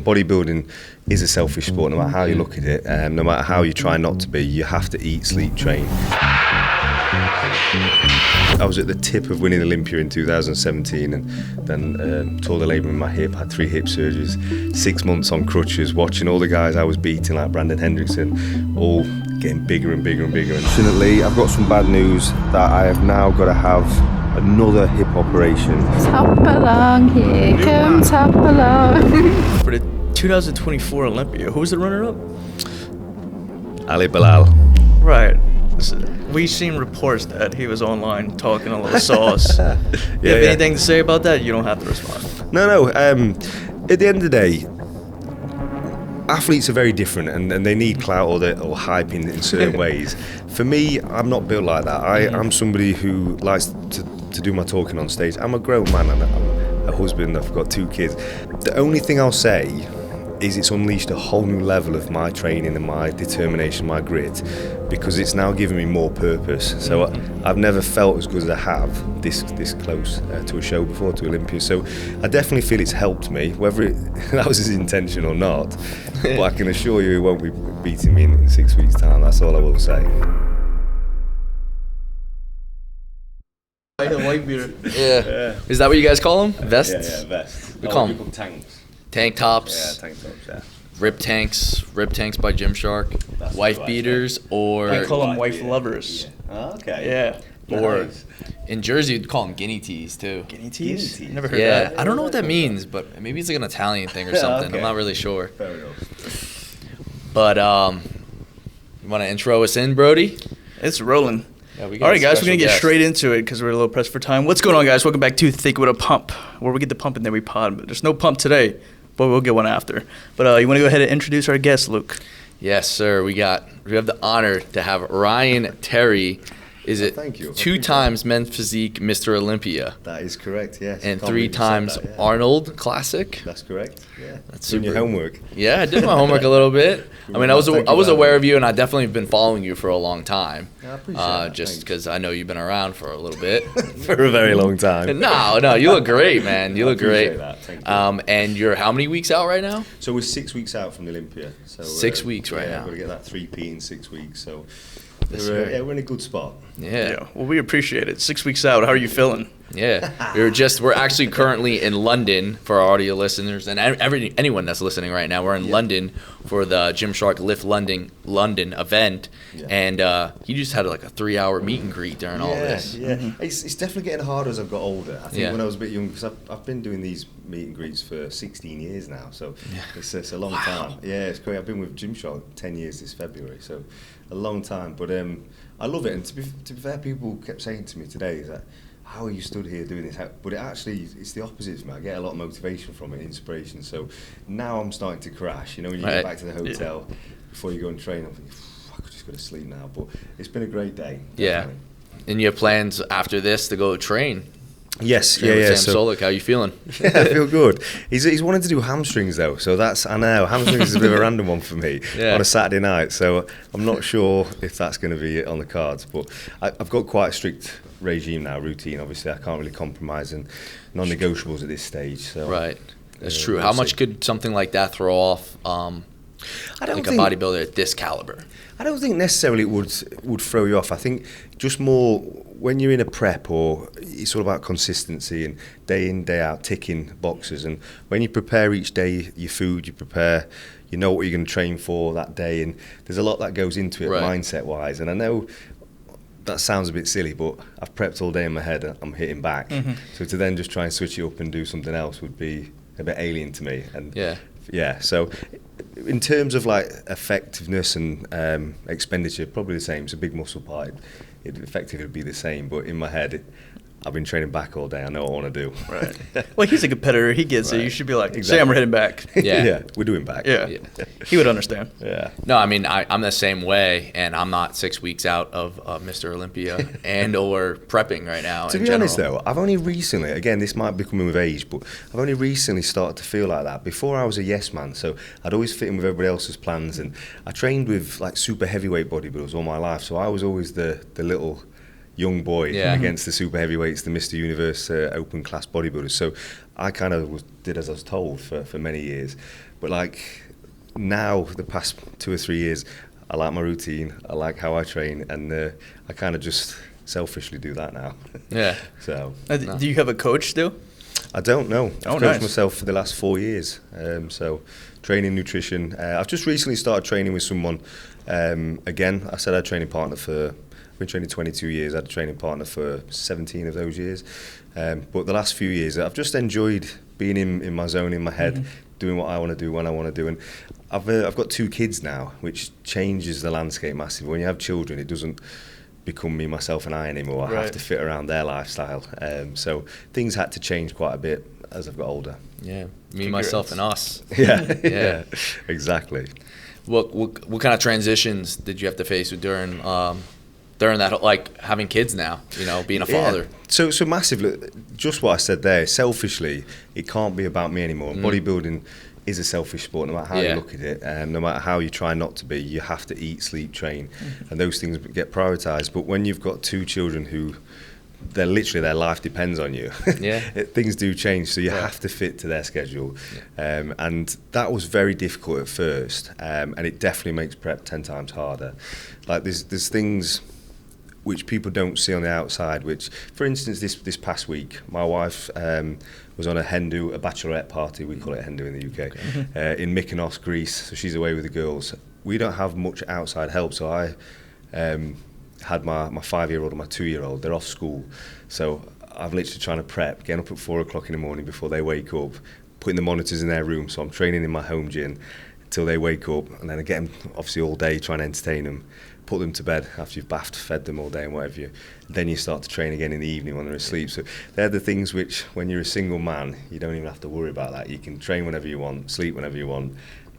Bodybuilding is a selfish sport, no matter how you look at it, no matter how you try not to be, you have to eat, sleep, train. I was at the tip of winning Olympia in 2017 and then tore the labrum in my hip, had 3 hip surgeries, 6 months on crutches, watching all the guys I was beating like Brandon Hendrickson, all getting bigger and bigger and bigger. Unfortunately, I've got some bad news that I have now got to have another hip operation. Hop along, here comes hop along. For the 2024 Olympia, who was the runner-up? Ali Bilal. Right. We've seen reports that he was online talking a little sauce. You have anything to say about that? You don't have to respond. No. At the end of the day, athletes are very different and they need clout or hype in certain ways. For me, I'm not built like that. I'm somebody who likes to do my talking on stage. I'm a grown man and I'm a husband, I've got 2 kids. The only thing I'll say is it's unleashed a whole new level of my training and my determination, my grit, because it's now giving me more purpose. So I've never felt as good as I have this close to a show before, to Olympia. So I definitely feel it's helped me, whether that was his intention or not. But I can assure you he won't be beating me in 6 weeks' time. That's all I will say. The white beater. Yeah. Is that what you guys call them? Vests? Yeah, vests. We call them tanks. tank tops. Yeah, tank tops, yeah. Rib tanks by Gymshark. That's Wife right, beaters or I call them wife lovers. Oh, okay. Yeah. or Nice. in Jersey you'd call them guinea tees too. Guinea tees? Guinea tees. Never heard Yeah, that. I don't know what that means, but maybe it's like an Italian thing or something. okay. I'm not really sure. Fair enough. But you want to intro us in, Brodie? It's rolling. Yeah, we got All a right, guys, we're going to special get guest. straight into it because we're a little pressed for time. What's going on, guys? Welcome back to Think With a Pump, where we get the pump and then we pod. But there's no pump today, but we'll get one after. But you want to go ahead and introduce our guest, Luke? Yes, sir. We have the honor to have Ryan Terry. Is it thank you. 2 times men's physique Mr. Olympia That is correct, yes. and Can't 3 believe you said times that, yeah. Arnold Classic? That's correct, yeah. That's Doing your super. homework. Yeah, I did my homework a little bit. I mean, I was Thank you for aware having of you, and I definitely have been following you for a long time. I appreciate that, Just thanks. because I know you've been around for a little bit. For a very long time. No, you look great, man. You look appreciate great. that, thank you. And you're how many weeks out right now? So we're 6 weeks out from the Olympia. So 6 weeks right now. We've got to get that 3P in 6 weeks. So Yes, we're, sir. we're in a good spot. Yeah. Well, we appreciate it. 6 weeks out. How are you feeling? Yeah, we're actually currently in London for our audio listeners and anyone that's listening right now. We're in London for the Gymshark Lift London event, and you just had like a 3-hour meet and greet during all this. Yeah, it's definitely getting harder as I've got older. I think Yeah. when I was a bit younger, because I've been doing these meet and greets for 16 years now, so it's a long time. Yeah, it's great. I've been with Gymshark 10 years this February, so a long time. But I love it, and to be fair, people kept saying to me today is that, how are you stood here doing this? But it's the opposite for me. I get a lot of motivation from it, inspiration. So now I'm starting to crash. You know, when you get back to the hotel before you go and train, I'm thinking, I could just go to sleep now. But it's been a great day. Yeah. Definitely. And you have plans after this to go train? Yes, Train with yeah. Sam Solik, how you feeling? Yeah, I feel good. He's wanted to do hamstrings though, so I know hamstrings is a bit of a random one for me on a Saturday night. So I'm not sure if that's going to be on the cards. But I've got quite a strict regime now, routine. Obviously, I can't really compromise and non-negotiables at this stage. So Right, that's true. we'll How see. much could something like that throw off? I don't like think, a bodybuilder at this caliber. I don't think necessarily it would throw you off. I think just more when you're in a prep, or it's all about consistency and day in, day out, ticking boxes. And when you prepare each day your food, you know what you're going to train for that day, and there's a lot that goes into it mindset wise. And I know that sounds a bit silly, but I've prepped all day in my head and I'm hitting back. So to then just try and switch it up and do something else would be a bit alien to me. And so in terms of like effectiveness and expenditure, probably the same. It's a big muscle part. It effectively would be the same, but in my head, I've been training back all day. I know what I want to do. Right. Well, he's a competitor. He gets it. You should be like, Sam, we're heading back. Yeah. We're doing back. Yeah. He would understand. Yeah. No, I mean, I'm the same way, and I'm not 6 weeks out of Mr. Olympia and or prepping right now. To be honest though, I've only recently, again, this might be coming with age, but I've only recently started to feel like that. Before I was a yes man, so I'd always fit in with everybody else's plans, and I trained with like super heavyweight bodybuilders all my life, so I was always the little young boy against the super heavyweights, the Mr. Universe open class bodybuilders. So I kind of did as I was told for many years. But like now, the past 2 or 3 years, I like my routine. I like how I train, and I kind of just selfishly do that now. Yeah. So. Do you have a coach still? I don't know. Oh, I've coached nice. myself for the last 4 years. So training, nutrition. I've just recently started training with someone. Again, I said I had a training partner I've been training 22 years. I had a training partner for 17 of those years. But the last few years, I've just enjoyed being in my zone, in my head, doing what I want to do when I want to do. And I've got 2 kids now, which changes the landscape massively. When you have children, it doesn't become me, myself and I anymore. I have to fit around their lifestyle. So things had to change quite a bit as I've got older. Yeah, me, myself, and us. Yeah, exactly. What kind of transitions did you have to face during that, like having kids now, being a father? So massively, just what I said there, selfishly, it can't be about me anymore. Bodybuilding is a selfish sport, no matter how you look at it, and no matter how you try not to be, you have to eat, sleep, train, and those things get prioritised. But when you've got 2 children who, their life depends on you, things do change, so you have to fit to their schedule. And that was very difficult at first, and it definitely makes prep 10 times harder. Like there's things which people don't see on the outside, which, for instance, this past week, my wife was on a bachelorette party, we call it Hendu in the UK, in Mykonos, Greece, so she's away with the girls. We don't have much outside help, so I had my 5-year-old and my 2-year-old, they're off school, so I'm literally trying to prep, getting up at 4 o'clock in the morning before they wake up, putting the monitors in their room, so I'm training in my home gym until they wake up, and then I get them obviously all day trying to entertain them, put them to bed after you've bathed, fed them all day and whatever then you start to train again in the evening when they're asleep. So they're the things which, when you're a single man, you don't even have to worry about that. You can train whenever you want, sleep whenever you want,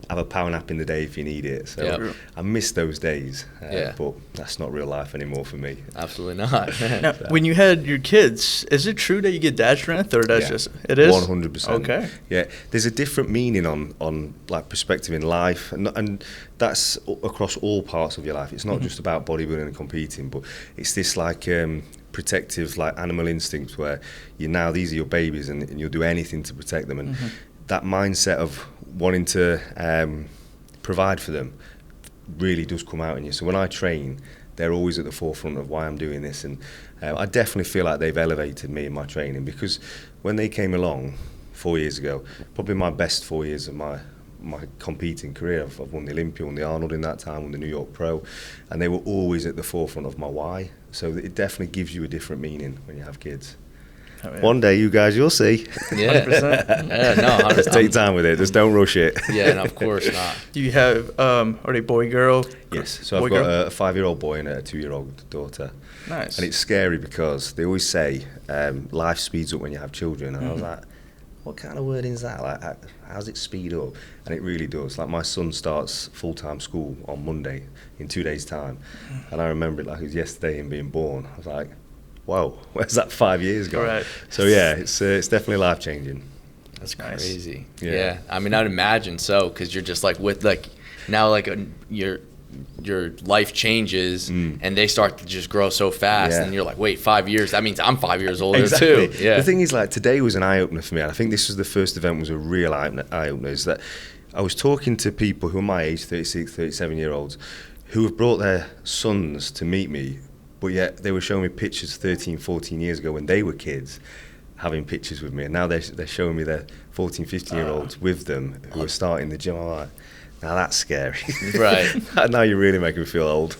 have a power nap in the day if you need it. So I miss those days, but that's not real life anymore for me. Absolutely not. Now, when you had your kids, is it true that you get dad strength, or that's just it is 100%? Okay. Yeah, there's a different meaning on like perspective in life, and that's across all parts of your life. It's not just about bodybuilding and competing, but it's this like protective, like animal instinct, where these are your babies, and you'll do anything to protect them, and that mindset of wanting to provide for them really does come out in you. So when I train, they're always at the forefront of why I'm doing this, and I definitely feel like they've elevated me in my training, because when they came along 4 years ago, probably my best 4 years of my competing career, I've won the Olympia, won the Arnold in that time, won the New York Pro, and they were always at the forefront of my why. So it definitely gives you a different meaning when you have kids. Oh, yeah. One day, you guys, you'll see. Yeah, 100%. yeah, no, Just take time with it. Just don't rush it. Yeah, no, of course not. Do you have are they boy, girl? Yes. So boy, I've got girl? a 5-year-old boy and a 2-year-old daughter. Nice. And it's scary because they always say life speeds up when you have children. And I was like, what kind of wording is that? Like, how does it speed up? And it really does. Like, my son starts full-time school on Monday in 2 days' time. And I remember it like it was yesterday, him being born. I was like, wow, where's that 5 years ago? Right. So yeah, it's definitely life-changing. That's Nice. crazy. Yeah. Yeah. I mean, I'd imagine so, because you're just like your life changes and they start to just grow so fast, and you're like, wait, 5 years? That means I'm 5 years older too. Yeah. The thing is, like, today was an eye-opener for me, and I think this was the first event was a real eye-opener, is that I was talking to people who are my age, 36, 37-year-olds, who have brought their sons to meet me, but yet they were showing me pictures 13, 14 years ago when they were kids, having pictures with me, and now they're showing me their 14, 15-year-olds with them who are starting the gym. I'm like, now that's scary. Right. Now you're really making me feel old.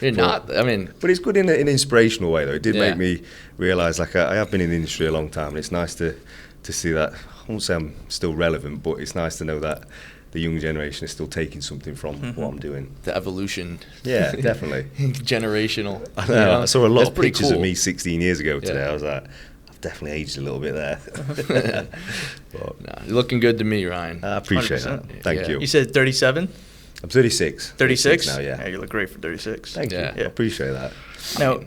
You're not. I mean, but it's good in an inspirational way, though. It did make me realise, like, I have been in the industry a long time, and it's nice to see that. I won't say I'm still relevant, but it's nice to know that the young generation is still taking something from what I'm doing. the evolution. Yeah, definitely. Generational. I know. I saw a lot That's of pretty pictures cool. of me 16 years ago today. Yeah. I was like, I've definitely aged a little bit there. But Nah, you're looking good to me, Ryan. I appreciate 100%. that. Thank Yeah. you. You said 37? I'm 36. 36? now, yeah. You look great for 36. Thank you. Yeah. I appreciate that. Now,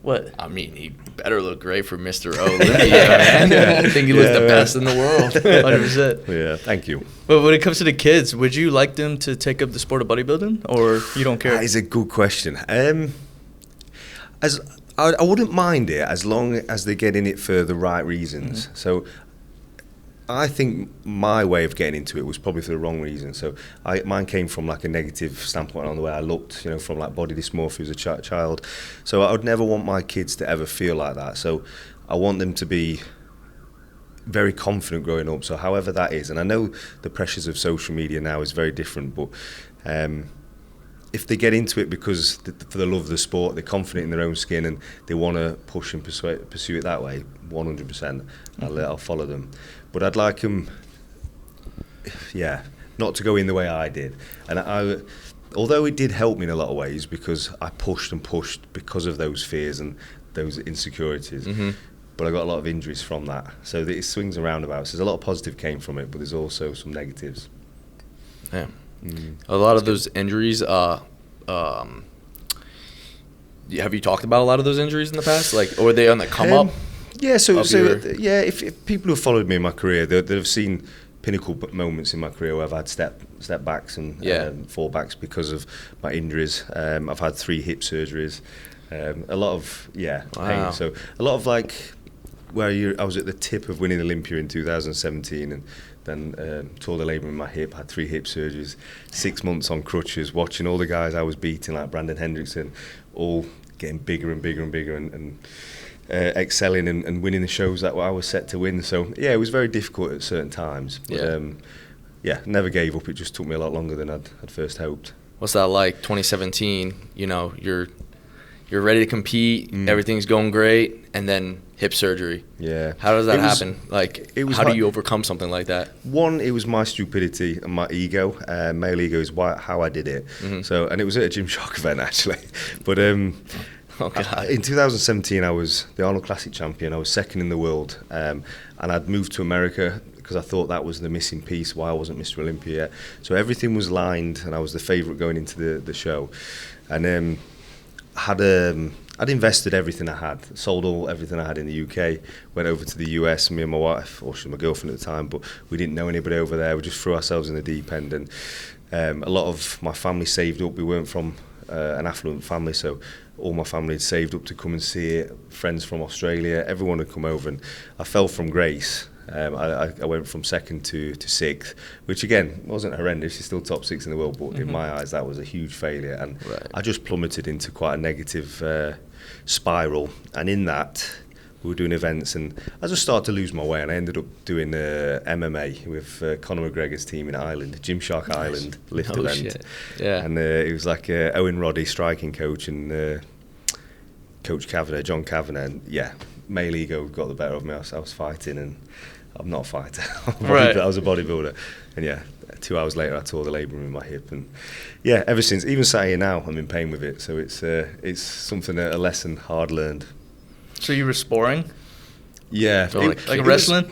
what? I mean, he better look great for Mr. Olympia, man. I think he looks the best in the world. 100%. Yeah, thank you. But when it comes to the kids, would you like them to take up the sport of bodybuilding, or you don't care? That is a good question. As I wouldn't mind it as long as they get in it for the right reasons. So I think my way of getting into it was probably for the wrong reason. So mine came from like a negative standpoint on the way I looked, from like body dysmorphia as a child. So I would never want my kids to ever feel like that. So I want them to be very confident growing up. So however that is, and I know the pressures of social media now is very different, but if they get into it because for the love of the sport, they're confident in their own skin and they want to push and pursue it that way, 100%, I'll follow them. But I'd like them, not to go in the way I did. And although it did help me in a lot of ways because I pushed and pushed because of those fears and those insecurities, but I got a lot of injuries from that. So it swings and roundabouts. There's a lot of positive came from it, but there's also some negatives. Yeah. A lot of those injuries, have you talked about a lot of those injuries in the past? Like, or were they on the come up? Yeah, if people who have followed me in my career, they've seen pinnacle moments in my career where I've had step backs and fall backs because of my injuries. I've had 3 hip surgeries, a lot of pain. So a lot of like I was at the tip of winning Olympia in 2017 and then tore the labrum in my hip, had 3 hip surgeries, 6 months on crutches, watching all the guys I was beating like Brandon Hendrickson, all getting bigger and bigger and bigger and excelling and winning the shows that I was set to win. So it was very difficult at certain times. But never gave up. It just took me a lot longer than I'd first hoped. What's that like? 2017. You're ready to compete. Everything's going great, and then hip surgery. Yeah. How does that happen? Like, how do you overcome something like that? One, it was my stupidity and my ego. Male ego is how I did it. So, and it was at a Gymshark event actually. But in 2017, I was the Arnold Classic champion. I was second in the world, and I'd moved to America because I thought that was the missing piece. Why I wasn't Mr. Olympia yet. So everything was lined, and I was the favourite going into the show, and I'd invested everything I had, sold everything I had in the UK, went over to the US, me and my wife, or she was my girlfriend at the time, but we didn't know anybody over there. We just threw ourselves in the deep end, and a lot of my family saved up. We weren't from an affluent family, so all my family had saved up to come and see it. Friends from Australia, everyone had come over, and I fell from grace. I went from second to 6th, which again wasn't horrendous. She's still top 6 in the world, but in my eyes that was a huge failure, and I just plummeted into quite a negative spiral. And in that, we were doing events, and I just started to lose my way, and I ended up doing MMA with Conor McGregor's team in Ireland, Gymshark Ireland lift event. Shit. Yeah. And it was like Owen Roddy striking coach and Coach Kavanagh, John Kavanagh, and male ego got the better of me. I was fighting, and I'm not a fighter. I was a bodybuilder, and 2 hours later I tore the labrum in my hip, and ever since, even sat here now, I'm in pain with it. So it's something, a lesson hard learned. So you were sparring? Yeah, So like wrestling?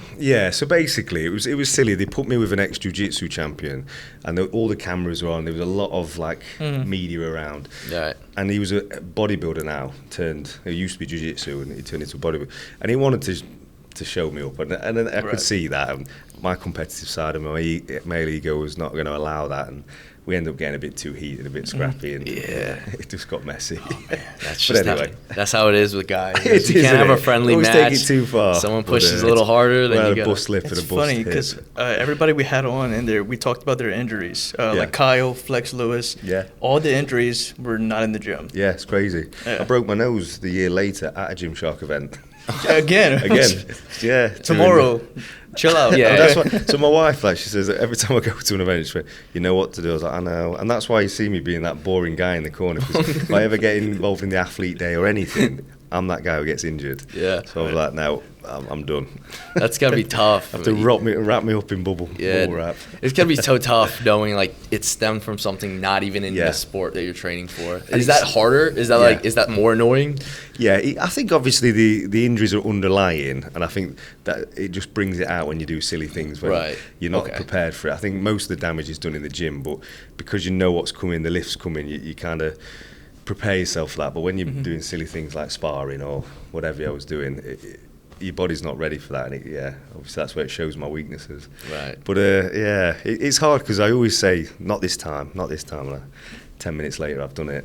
So basically, it was silly. They put me with an ex-jiu-jitsu champion, and all the cameras were on. There was a lot of media around. Yeah. And he was a bodybuilder now. He used to be jiu-jitsu, and he turned into a bodybuilder. And he wanted to show me up, and I could see that. And my competitive side of my male ego was not going to allow that, and we ended up getting a bit too heated, a bit scrappy, and it just got messy. Oh, man. That's just that's how it is with guys. You can't have a friendly Always match. take it too far. Someone pushes a little harder, then you a bus slip and a It's bus funny hit. because everybody we had on in there, we talked about their injuries. Like Kyle, Flex Lewis. Yeah. All the injuries were not in the gym. Yeah, it's crazy. Yeah. I broke my nose the year later at a Gymshark event. Again. Yeah. Tomorrow. Chill out. Yeah. That's why, so my wife, she says that every time I go to an event, she says, you know what to do. I was like, I know. And that's why you see me being that boring guy in the corner. Because if I ever get involved in the athlete day or anything, I'm that guy who gets injured. Yeah. So I was like, no, I'm done. That's got to be tough. I have to wrap me up in bubble wrap. It's got to be so tough knowing like it stemmed from something not even in the sport that you're training for. Is that harder? Is that is that more annoying? Yeah, I think obviously the injuries are underlying, and I think that it just brings it out when you do silly things when you're not prepared for it. I think most of the damage is done in the gym, but because you know what's coming, the lift's coming, you kind of prepare yourself for that. But when you're doing silly things like sparring or whatever I was doing, your body's not ready for that, and obviously that's where it shows my weaknesses. Right. But it's hard because I always say, not this time. And 10 minutes later, I've done it.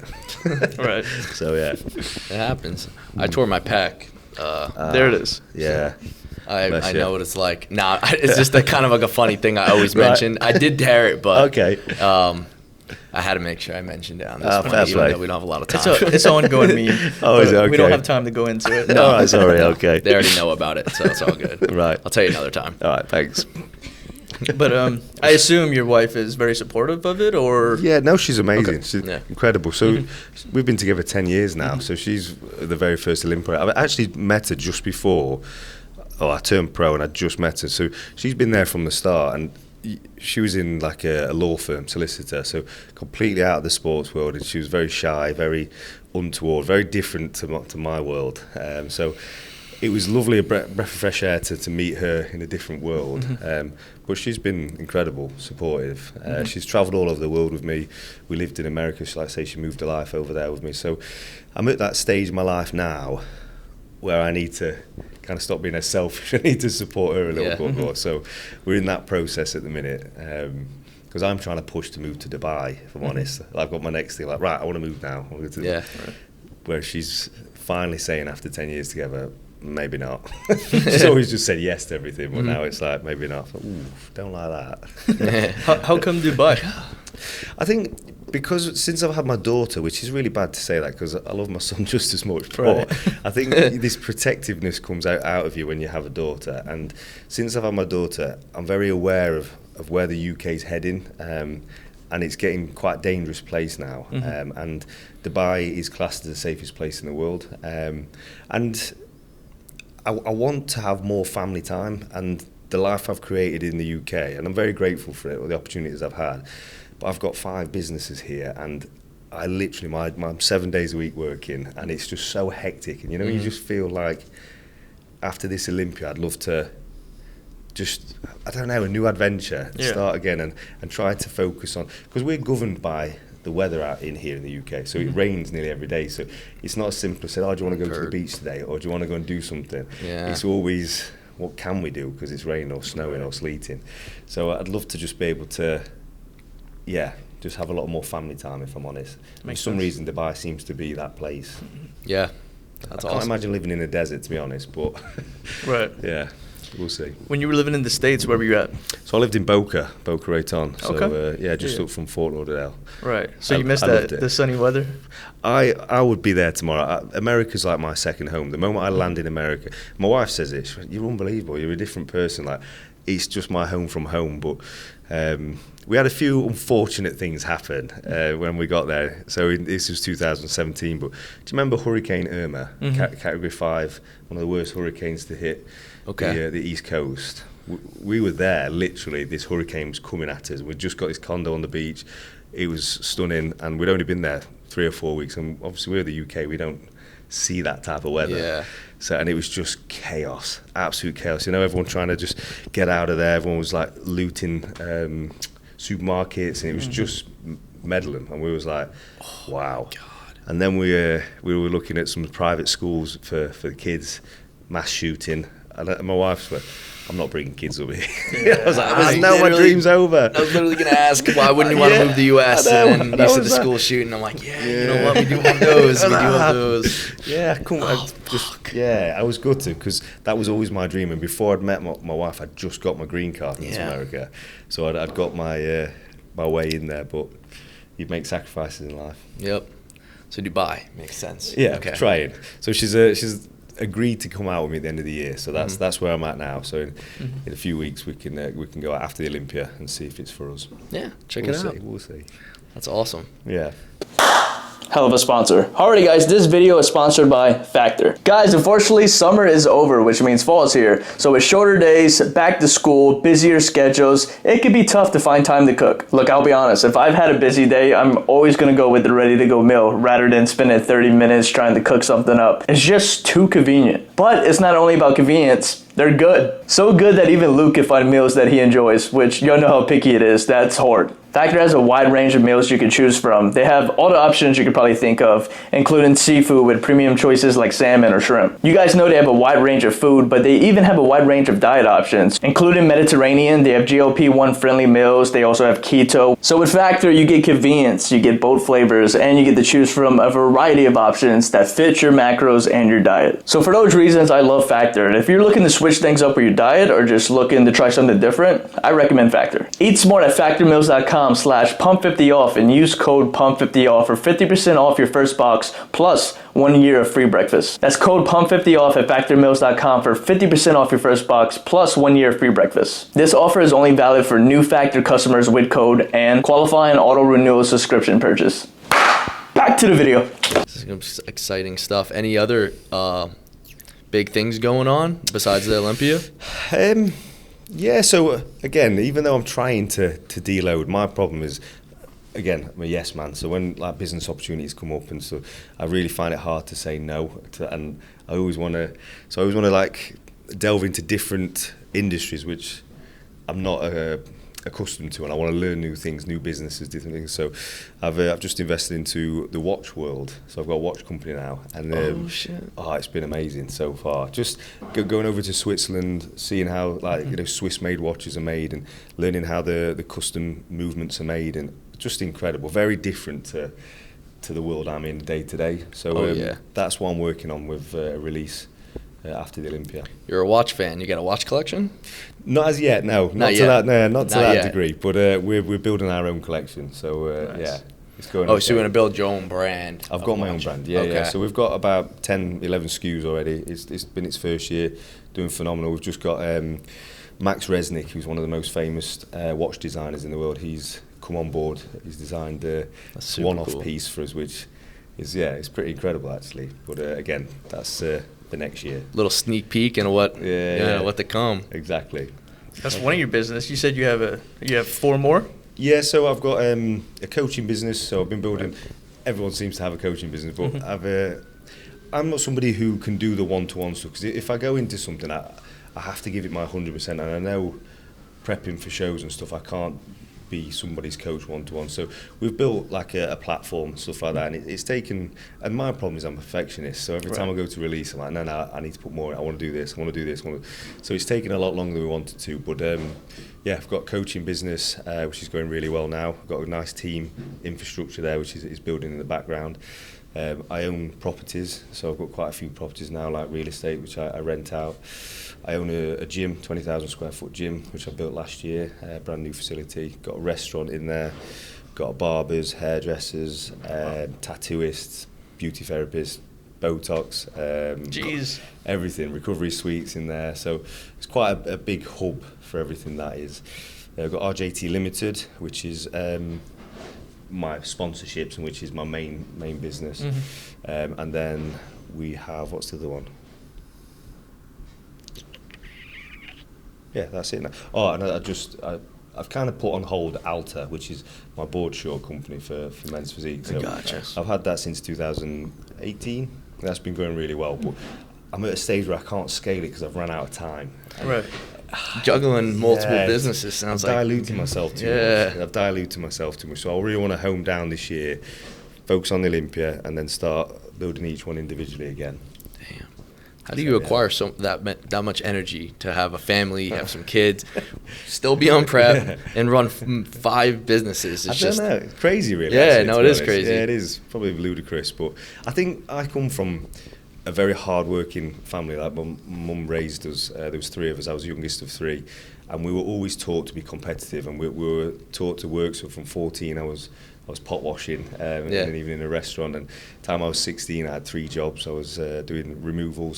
Right. So it happens. I tore my pec. There it is. Yeah. I know what it's like. Nah, it's just kind of like a funny thing I always mention. I did dare it, but Okay. I had to make sure I mentioned it on this one, fair even play. though we don't have a lot of time. It's an ongoing meme. Oh, is it? but We don't Okay. have time to go into it. All right, sorry, okay. They already know about it, so it's all good. Right. I'll tell you another time. All right, thanks. But I assume your wife is very supportive of it, or Yeah, no, she's amazing. Okay. She's Yeah. incredible. So we've been together 10 years now. So she's the very first Olympia. I've actually met her just before. I turned pro and I just met her. So she's been there from the start, and she was in like a law firm, solicitor, so completely out of the sports world, and she was very shy, very untoward, very different to my world. So it was lovely, a breath of fresh air to meet her in a different world. But she's been incredible, supportive. She's travelled all over the world with me. We lived in America, so like I say, she moved her life over there with me. So I'm at that stage in my life now where I need to kind of stop being as selfish. I need to support her a little bit more. So we're in that process at the minute. Because I'm trying to push to move to Dubai, if I'm honest. I've got my next thing, like, right, I want to move now. Where she's finally saying after 10 years together, maybe not. She's always just said yes to everything, but now it's like, maybe not. Ooh, don't like that. how come Dubai? I think because since I've had my daughter, which is really bad to say that because I love my son just as much, but Right. I think this protectiveness comes out of you when you have a daughter. And since I've had my daughter, I'm very aware of where the UK's heading. And it's getting quite a dangerous place now. And Dubai is classed as the safest place in the world. And I want to have more family time and the life I've created in the UK. And I'm very grateful for it, all the opportunities I've had. But I've got 5 businesses here, and I literally, I'm 7 days a week working, and it's just so hectic. And you know, you just feel like after this Olympia, I'd love to just, I don't know, a new adventure, start again and try to focus on, because we're governed by the weather out in here in the UK, so it rains nearly every day, so it's not as simple as saying, oh, do you want to go to the beach today, or do you want to go and do something? It's always, what can we do, because it's raining or snowing or sleeting. So I'd love to just be able to, just have a lot more family time, if I'm honest. For some reason, Dubai seems to be that place. Yeah, I that's can't awesome. imagine living in a desert, to be honest, but Right. yeah, we'll see. When you were living in the States, where were you at? So I lived in Boca Raton. So Okay. just up from Fort Lauderdale. Right. So I- you missed I loved that it. the sunny weather? I would be there tomorrow. America's like my second home. The moment I land in America, my wife says it. She goes, you're unbelievable. You're a different person. Like, it's just my home from home. But we had a few unfortunate things happen when we got there. So this was 2017. But do you remember Hurricane Irma, Category 5, one of the worst hurricanes to hit the East Coast? We were there, literally. This hurricane was coming at us. We'd just got this condo on the beach. It was stunning, and we'd only been there 3 or 4 weeks. And obviously, we're the UK. We don't see that type of weather. Yeah. So, and it was just chaos, absolute chaos. You know, everyone trying to just get out of there. Everyone was like looting supermarkets, and it was just meddling. And we was like, wow. God. And then we were looking at some private schools for the kids, mass shooting. And my wife's like, I'm not bringing kids over here. I was like, no, my dream's over. I was literally going to ask, why wouldn't you want to move to the U.S.? And you said the school shooting. I'm like, you know what? We do have those. We do have those. Yeah, I was gutted because that was always my dream. And before I'd met my wife, I'd just got my green card into America. So I'd got my way in there. But you make sacrifices in life. Yep. So Dubai makes sense. Yeah, trying. So she's agreed to come out with me at the end of the year, so that's where I'm at now. So in a few weeks we can go out after the Olympia and see if it's for us. Yeah, check it out. We'll see. That's awesome. Yeah. Hell of a sponsor. Alrighty guys, this video is sponsored by Factor. Guys, unfortunately summer is over, which means fall is here. So with shorter days, back to school, busier schedules, it can be tough to find time to cook. Look, I'll be honest, if I've had a busy day, I'm always gonna go with the ready to go meal rather than spending 30 minutes trying to cook something up. It's just too convenient. But it's not only about convenience, they're good. So good that even Luke can find meals that he enjoys, which y'all know how picky it is, that's hard. Factor has a wide range of meals you can choose from. They have all the options you could probably think of, including seafood with premium choices like salmon or shrimp. You guys know they have a wide range of food, but they even have a wide range of diet options, including Mediterranean. They have GLP-1 friendly meals. They also have keto. So with Factor, you get convenience, you get both flavors, and you get to choose from a variety of options that fit your macros and your diet. So for those reasons, I love Factor. And if you're looking to switch switch things up with your diet or just looking to try something different, I recommend Factor. Eat smart at factormeals.com/pump50off and use code pump50off for 50% off your first box plus 1 year of free breakfast. That's code pump50off at factormeals.com for 50% off your first box plus 1 year of free breakfast. This offer is only valid for new Factor customers with code and qualifying auto renewal subscription purchase. Back to the video. This is exciting stuff. Any other big things going on besides the Olympia? Yeah, so again, even though I'm trying to deload, my problem is, again, I'm a yes man. So when like business opportunities come up and so, I really find it hard to say no. And I always want to like delve into different industries, which I'm not accustomed to, and I want to learn new things, new businesses, different things. So I've just invested into the watch world. So I've got a watch company now, and it's been amazing so far. Just going over to Switzerland, seeing how Swiss-made watches are made, and learning how the custom movements are made, and just incredible. Very different to the world I'm in day to day. So that's what I'm working on with a release after the Olympia. You're a watch fan. You got a watch collection? Not as yet, no. Not to that degree. But we're building our own collection. So Nice. it's going. Oh, so you're gonna build your own brand? I've got my own brand. Yeah. So we've got about 10, 11 SKUs already. It's been its first year, doing phenomenal. We've just got Max Resnick, who's one of the most famous watch designers in the world. He's come on board. He's designed a one-off piece for us, which is it's pretty incredible actually. But again, that's the next year. Little sneak peek into what what to come. Exactly. That's one of your business. You said you have 4 more? Yeah, so I've got a coaching business. So I've been building. Everyone seems to have a coaching business, but I'm not somebody who can do the one-to-one stuff. Because if I go into something, I have to give it my 100%. And I know prepping for shows and stuff, I can't be somebody's coach one-to-one. So we've built like a platform, stuff like that, and it's taken, and my problem is I'm a perfectionist, so every time I go to release I'm like, no, I need to put more, I want to do this, so it's taken a lot longer than we wanted to, but I've got a coaching business which is going really well now. I've got a nice team infrastructure there which is building in the background. I own properties, so I've got quite a few properties now, like real estate, which I rent out. I own a gym, 20,000 square foot gym, which I built last year, brand new facility. Got a restaurant in there, got barbers, hairdressers, tattooists, beauty therapists, Botox, everything, recovery suites in there. So it's quite a big hub for everything that is. I've got RJT Limited, which is my sponsorships, and which is my main business. And then we have, what's the other one? Yeah, that's it now. Oh, and I've kind of put on hold Alta, which is my board short company for men's physique. So Gotcha. I've had that since 2018. That's been going really well, but I'm at a stage where I can't scale it because I've run out of time. Right. Juggling multiple businesses sounds like diluting myself too much. I've diluted myself too much, so I really want to home down this year, focus on the Olympia, and then start building each one individually again. Damn. How do you acquire that much energy to have a family, have some kids, still be on prep, and run 5 businesses? I don't know. It's crazy, really. Yeah, actually, no, it is crazy. Yeah, it is probably ludicrous, but I think I come from a very hard-working family. Like my mum raised us. There was 3 of us. I was the youngest of 3, and we were always taught to be competitive, and we were taught to work. So from 14, I was pot washing and even in a restaurant. And time I was 16, I had 3 jobs. I was doing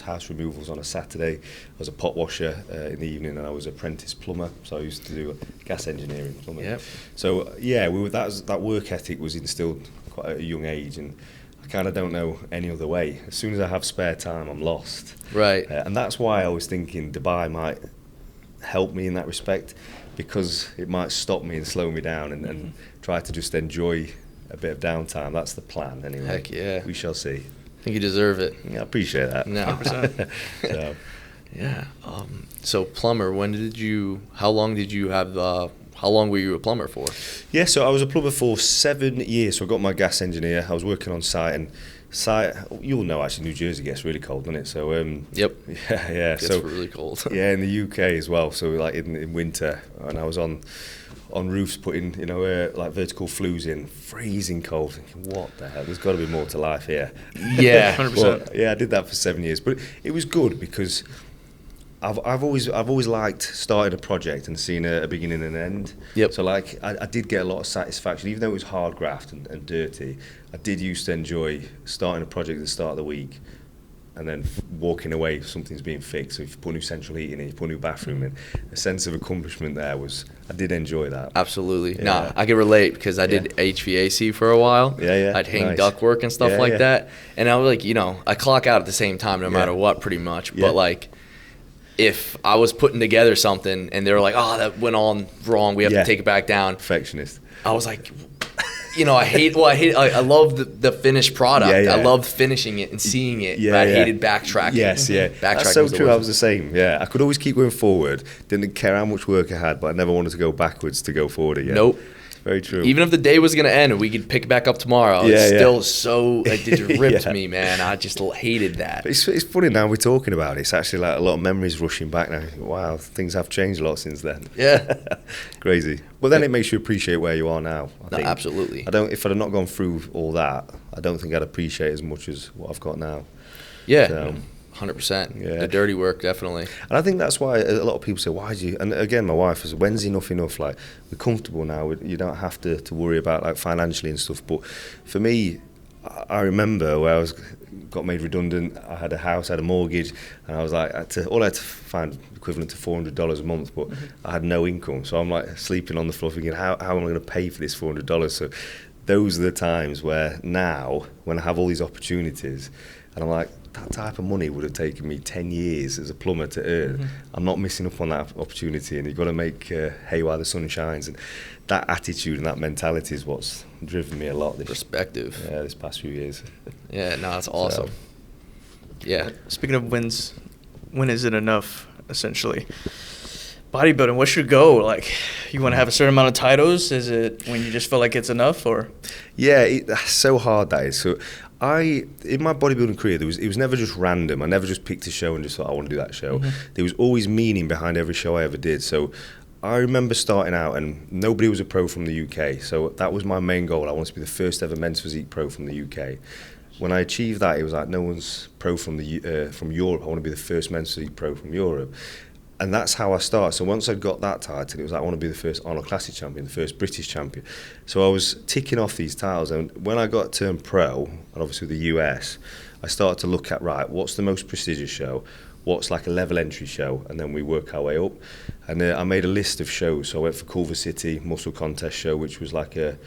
house removals on a Saturday. I was a pot washer in the evening, and I was an apprentice plumber. So I used to do gas engineering, plumbing. Yep. So that work ethic was instilled quite at a young age, and I kind of don't know any other way. As soon as I have spare time, I'm lost. Right. And that's why I was thinking Dubai might help me in that respect, because it might stop me and slow me down and try to just enjoy a bit of downtime. That's the plan anyway. Heck yeah. We shall see. I think you deserve it. Yeah, I appreciate that. No. 100%. So, Yeah. So plumber, how long were you a plumber for? yeah, so I was a plumber for 7 years. So I got my gas engineer. I was working on site, you'll know actually, New Jersey gets really cold, doesn't it? So Yep. yeah. It's So really cold. yeah, in the UK as well. So like in winter, and I was on roofs putting like vertical flues in, freezing cold. Thinking, what the hell? There's got to be more to life here. Yeah. 100%. But, yeah, I did that for 7 years, but it was good because I've always liked starting a project and seeing a beginning and an end. Yep. So like I did get a lot of satisfaction, even though it was hard graft and dirty. I did used to enjoy starting a project at the start of the week, and then walking away if something's being fixed. So if you put new central heating in, you put a new bathroom in, a sense of accomplishment there was, I did enjoy that. Absolutely. Yeah. Nah, I can relate because I did HVAC for a while. Yeah. I'd hang Nice. ductwork and stuff like that. And I was like, I clock out at the same time no matter what, pretty much. Yeah. But like, if I was putting together something and they were like, oh, that went on wrong, we have to take it back down. Perfectionist. I was like, I love the finished product. Yeah. I loved finishing it and seeing it. Yeah, but I yeah. hated backtracking. Yes, yeah. Backtracking That's so was the true. I worst. was the same. Yeah, I could always keep going forward. Didn't care how much work I had, but I never wanted to go backwards to go forward again. Nope. Very true. Even if the day was gonna end and we could pick it back up tomorrow, it's still so it just ripped me, man. I just hated that. But it's funny now we're talking about it. It's actually like a lot of memories rushing back now. Wow, things have changed a lot since then. Yeah. Crazy. But then it makes you appreciate where you are now. I think. Absolutely. If I'd not gone through all that, I don't think I'd appreciate as much as what I've got now. Yeah. So, 100%. Yeah. The dirty work, definitely. and I think that's why a lot of people say, why do you, and again, my wife is, when's enough? Like, we're comfortable now, you don't have to worry about like financially and stuff. But for me, I remember where got made redundant, I had a house, I had a mortgage, and I was like, all I had to find equivalent to $400 a month, but I had no income. So I'm like sleeping on the floor thinking, how am I going to pay for this $400? So those are the times where now, when I have all these opportunities, and I'm like, that type of money would have taken me 10 years as a plumber to earn. I'm not missing up on that opportunity, and you've got to make hay while the sun shines. And that attitude and that mentality is what's driven me a lot. Perspective. This past few years. Yeah, no, that's awesome. Yeah. Speaking of wins, when is it enough, essentially? Bodybuilding, what's your goal? Like, you want to have a certain amount of titles? Is it when you just feel like it's enough, or? Yeah, that's so hard, that is. So in my bodybuilding career, it was never just random. I never just picked a show and just thought, I want to do that show. There was always meaning behind every show I ever did. So I remember starting out and nobody was a pro from the UK. So that was my main goal. I wanted to be the first ever men's physique pro from the UK. When I achieved that, it was like, no one's pro from Europe. I want to be the first men's physique pro from Europe. And that's how I started. So once I got that title, it was like, I want to be the first Arnold Classic champion, the first British champion. So I was ticking off these titles. And when I got turned pro, and obviously the US, I started to look at, right, what's the most prestigious show? What's like a level entry show? And then we work our way up. And I made a list of shows. So I went for Culver City Muscle Contest show, which was like a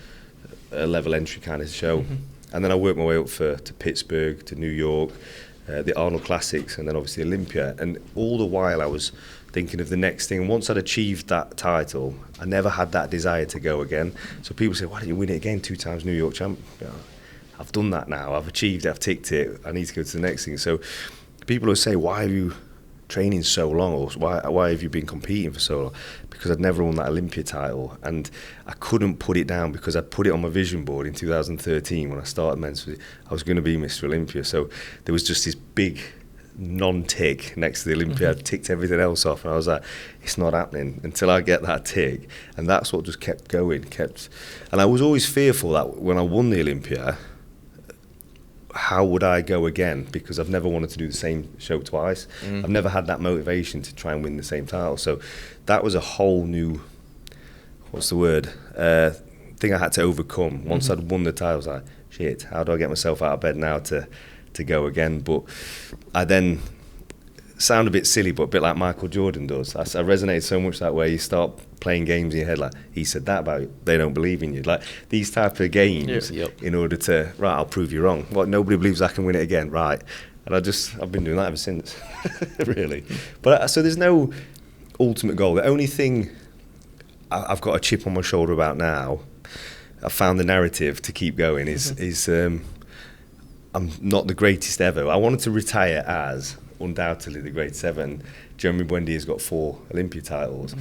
level entry kind of show. And then I worked my way up to Pittsburgh, to New York, the Arnold Classics, and then obviously Olympia. And all the while I was thinking of the next thing. And once I'd achieved that title, I never had that desire to go again. So people say, why don't you win it again? 2 times New York champion. I've done that now. I've achieved it. I've ticked it. I need to go to the next thing. So people will say, why are you training so long? Or why have you been competing for so long? Because I'd never won that Olympia title. And I couldn't put it down because I'd put it on my vision board in 2013 when I started men's physique. I was going to be Mr. Olympia. So there was just this big non-tick next to the Olympia. I ticked everything else off, and I was like, it's not happening until I get that tick. And that's what just kept going, and I was always fearful that when I won the Olympia, how would I go again? Because I've never wanted to do the same show twice. I've never had that motivation to try and win the same title. So that was a whole new, thing I had to overcome. Once I'd won the title, I was like, shit, how do I get myself out of bed now to go again? But I then sound a bit silly, but a bit like Michael Jordan does. I resonated so much that way. You start playing games in your head like, he said that about you, they don't believe in you. Like these type of games in order to, right, I'll prove you wrong. What, nobody believes I can win it again, right? And I've been doing that ever since, really. But so there's no ultimate goal. The only thing I've got a chip on my shoulder about now, I've found the narrative to keep going, is I'm not the greatest ever. I wanted to retire as undoubtedly the greatest ever. And Jeremy Buendia has got 4 Olympia titles,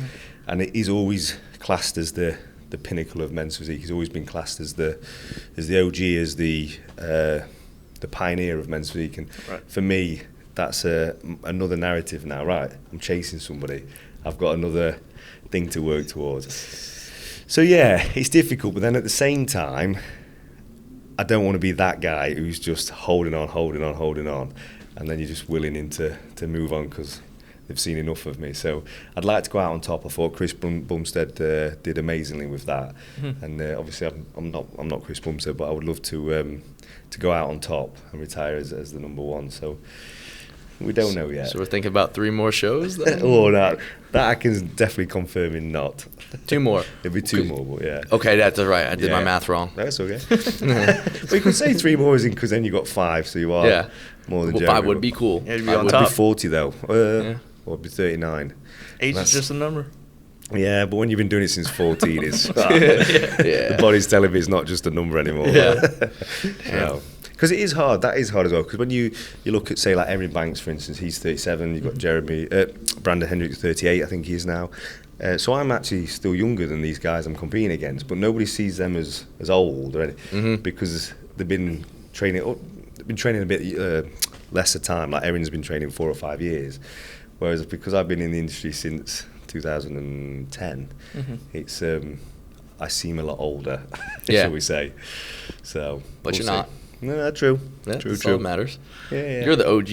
and he's always classed as the pinnacle of men's physique. He's always been classed as the OG, as the pioneer of men's physique. And for me, that's another narrative now. Right, I'm chasing somebody. I've got another thing to work towards. So yeah, it's difficult, but then at the same time, I don't want to be that guy who's just holding on, and then you're just willing to move on because they've seen enough of me. So I'd like to go out on top. I thought Chris Bumstead did amazingly with that, and obviously I'm not Chris Bumstead, but I would love to go out on top and retire as the number one. So we don't know yet. So we're thinking about 3 more shows then? Oh, that I can definitely confirm in not. 2 more. It'll be 2 more, but yeah. Okay, that's right. I did my Yeah. math wrong. That's okay. Well, you could say 3 more, because then you got 5, so you are more than Well, Jeremy. 5 would be cool. Yeah, you'd be I on would top. be 40 though. Or I'd be 39. Age That's- is just a number. Yeah, but when you've been doing it since 14, the body's telling me it's not just a number anymore. Yeah. Because it is hard. That is hard as well. Because when you look at, say, like Erin Banks, for instance, he's 37. You've got Brandon Hendricks, 38, I think he is now. So I'm actually still younger than these guys I'm competing against, but nobody sees them as old or anything, because they've been training a bit lesser time. Like Erin's been training 4 or 5 years, whereas because I've been in the industry since 2010, it's I seem a lot older, shall we say? So, But we'll you're see. not. No, true. Yeah, True. that's all that matters. Yeah. You're the OG.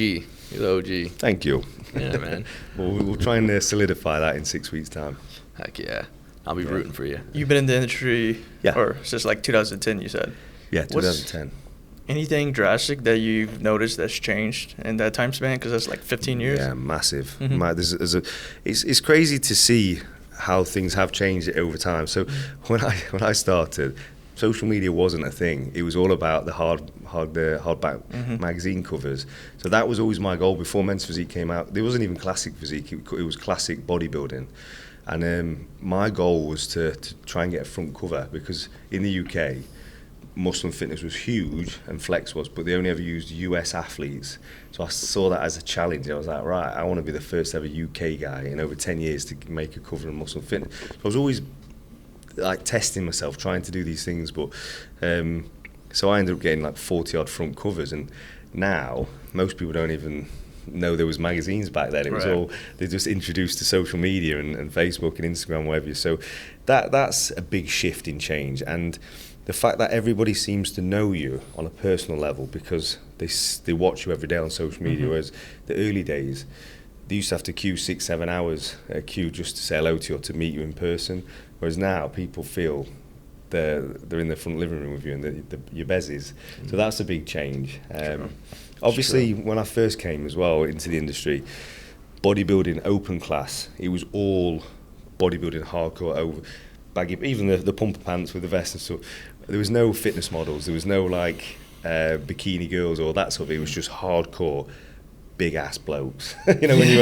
You're the OG. Thank you. Yeah, man. Well, we'll try and solidify that in 6 weeks' time. Heck yeah. I'll be rooting for you. You've been in the industry, Yeah. or since like 2010, you said. Yeah, What's- 2010. Anything drastic that you've noticed that's changed in that time span? Because that's like 15 years. Yeah, massive. It's crazy to see how things have changed over time. So when I started, social media wasn't a thing. It was all about the hardback magazine covers. So that was always my goal. Before Men's Physique came out, there wasn't even classic physique. It was classic bodybuilding. And my goal was to try and get a front cover, because in the UK, Muscle and Fitness was huge and Flex was, but they only ever used US athletes. So I saw that as a challenge. I was like, right, I want to be the first ever UK guy in over 10 years to make a cover in Muscle and Fitness. So I was always like testing myself, trying to do these things, but so I ended up getting like 40 odd front covers, and now most people don't even know there was magazines back then. It was all, they just introduced to social media and Facebook and Instagram, whatever. So that's a big shift in change, and the fact that everybody seems to know you on a personal level because they watch you every day on social media, whereas the early days, they used to have to queue 6-7 hours queue just to say hello to you or to meet you in person, whereas now people feel they're in the front living room with you and your bezies. So that's a big change. Obviously, when I first came as well into the industry, bodybuilding open class, it was all bodybuilding hardcore over baggy, even the pumper pants with the vest and stuff. There was no fitness models, there was no like bikini girls or that sort of. It was just hardcore big ass blokes. You know, when you